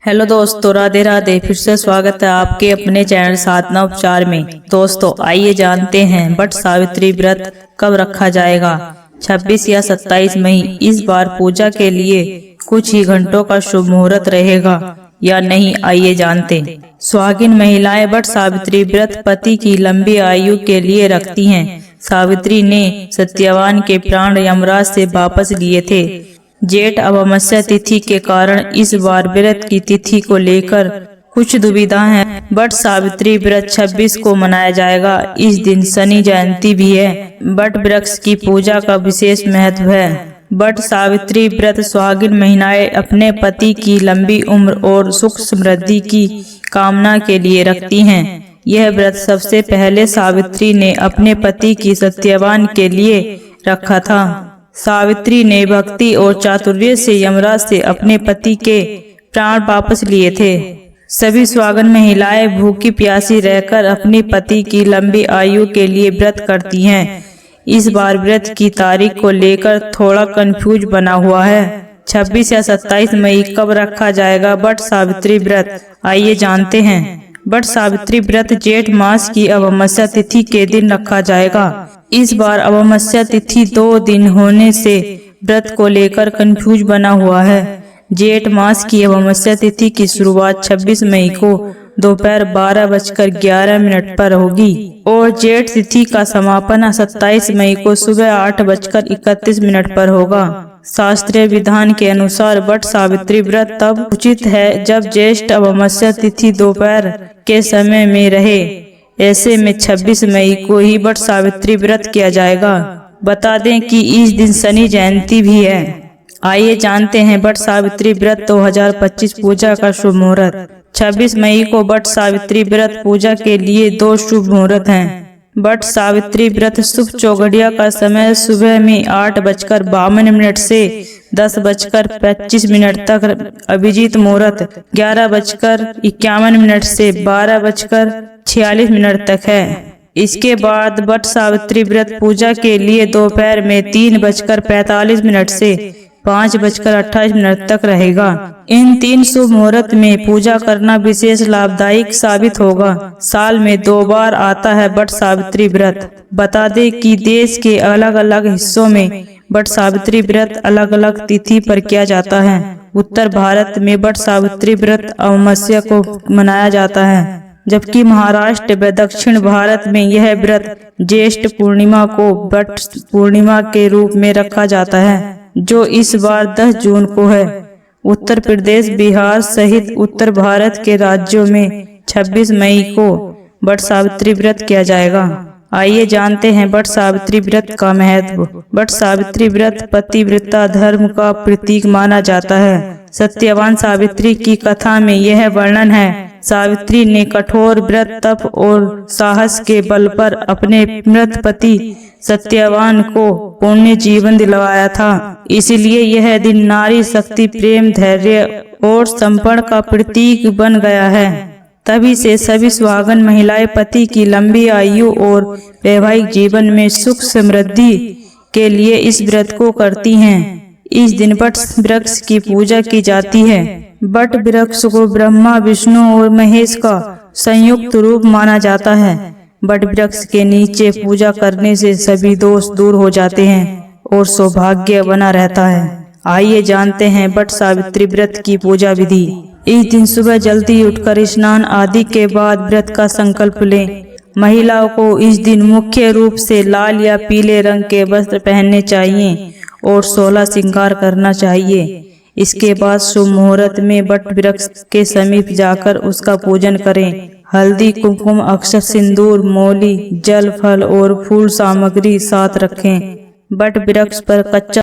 Hello दोस्तों, राधे राधे। फिर से स्वागत है आपके अपने चैनल साधना उपचार में। दोस्तों आइए जानते हैं वट सावित्री व्रत कब रखा जाएगा। 26 या 27 मई। इस बार पूजा के लिए कुछ ही घंटों का शुभ मुहूर्त रहेगा या नहीं, आइए जानते। सुहागिन महिलाएं वट सावित्री व्रत पति की लंबी आयु के लिए रखती हैं। सावित्री ने सत्यवान के प्राण यमराज से वापस लिए थे। जेठ अमावस्या तिथि के कारण इस बार व्रत की तिथि को लेकर कुछ दुविधा है। वट सावित्री व्रत 26 को मनाया जाएगा। इस दिन शनि जयंती भी है। वट वृक्ष की पूजा का विशेष महत्व है। वट सावित्री व्रत सुहागिन महिलाएं अपने पति की लंबी उम्र और सुख समृद्धि की कामना के लिए रखती हैं। यह व्रत सबसे पहले सावित्री ने अपने पति की सत्यवान के लिए रखा था। सावित्री ने भक्ति और चातुर्य से यमराज से अपने पति के प्राण वापस लिए थे। सभी सुहागिन महिलाएं भूखी प्यासी रहकर अपने पति की लंबी आयु के लिए व्रत करती हैं। इस बार व्रत की तारीख को लेकर थोड़ा कंफ्यूज बना हुआ है। 26 या 27 मई कब रखा जाएगा वट सावित्री व्रत, आइए जानते हैं। वट सावित्री व्रत जेठ मास की अमावस्या तिथि के दिन रखा जाएगा। इस बार अमावस्या तिथि 2 दिन होने से व्रत को लेकर कंफ्यूज बना हुआ है। जेठ मास की अमावस्या तिथि की शुरुआत 26 मई को दोपहर 12:11 पर होगी और जेठ तिथि का समापन 27 मई को सुबह 8:31 पर होगा। शास्त्रीय विधान के अनुसार वट सावित्री व्रत तब उचित है जब ज्येष्ठ अमावस्या तिथि दोपहर के समय में रहे। ऐसे में 26 मई को ही वट सावित्री व्रत किया जाएगा। बता दें कि इस दिन शनि जयंती भी है। आइए जानते हैं वट सावित्री व्रत 2025 पूजा का शुभ मुहूर्त। 26 मई को वट सावित्री व्रत पूजा के लिए 2 शुभ मुहूर्त हैं। वट सावित्री व्रत शुभ चौघड़िया का समय सुबह में 8:52 से 10:25 तक। अभिजीत मुहूर्त 11:51 से 12:46 तक है। इसके बाद वट सावित्री व्रत पूजा के लिए दोपहर में 3:45 से 5:28 तक रहेगा। इन 3 शुभ मुहूर्त में पूजा करना विशेष लाभदायक साबित होगा। साल में 2 बार आता है वट सावित्री व्रत। बता दें कि देश के अलग अलग हिस्सों में वट सावित्री व्रत अलग अलग तिथि पर किया जाता है। उत्तर भारत में वट सावित्री व्रत अमावस्या को मनाया जाता है, जबकि महाराष्ट्र व दक्षिण भारत में यह व्रत ज्येष्ठ पूर्णिमा को वट पूर्णिमा के रूप में रखा जाता है, जो इस बार 10 जून को है। उत्तर प्रदेश, बिहार सहित उत्तर भारत के राज्यों में 26 मई को वट सावित्री व्रत किया जाएगा। आइए जानते हैं वट सावित्री व्रत का महत्व। वट सावित्री व्रत पतिव्रता धर्म का प्रतीक माना जाता है। सत्यवान सावित्री की कथा में यह वर्णन है। सावित्री ने कठोर व्रत, तप और साहस के बल पर अपने मृत पति सत्यवान को पुण्य जीवन दिलवाया था। इसलिए यह दिन नारी शक्ति, प्रेम, धैर्य और समर्पण का प्रतीक बन गया है। तभी से सभी सुहागिन महिलाएं पति की लंबी आयु और वैवाहिक जीवन में सुख समृद्धि के लिए इस व्रत को करती हैं। इस दिन वट वृक्ष की पूजा की जाती है। वट वृक्ष को ब्रह्मा, विष्णु और महेश का संयुक्त रूप माना जाता है। वट वृक्ष के नीचे पूजा करने से सभी दोष दूर हो जाते हैं और सौभाग्य बना रहता है। आइए जानते हैं वट सावित्री व्रत की पूजा विधि। इस दिन सुबह जल्दी उठकर स्नान आदि के बाद व्रत का संकल्प लें। महिलाओं को इस दिन मुख्य रूप से लाल या पीले रंग के वस्त्र पहनने चाहिए और 16 श्रृंगार करना चाहिए। इसके बाद शुभ मुहूर्त में वट वृक्ष के समीप जाकर उसका पूजन करें। हल्दी, कुमकुम, अक्षत, सिंदूर, मौली, जल, फल और फूल सामग्री साथ रखें। वट वृक्ष पर कच्चा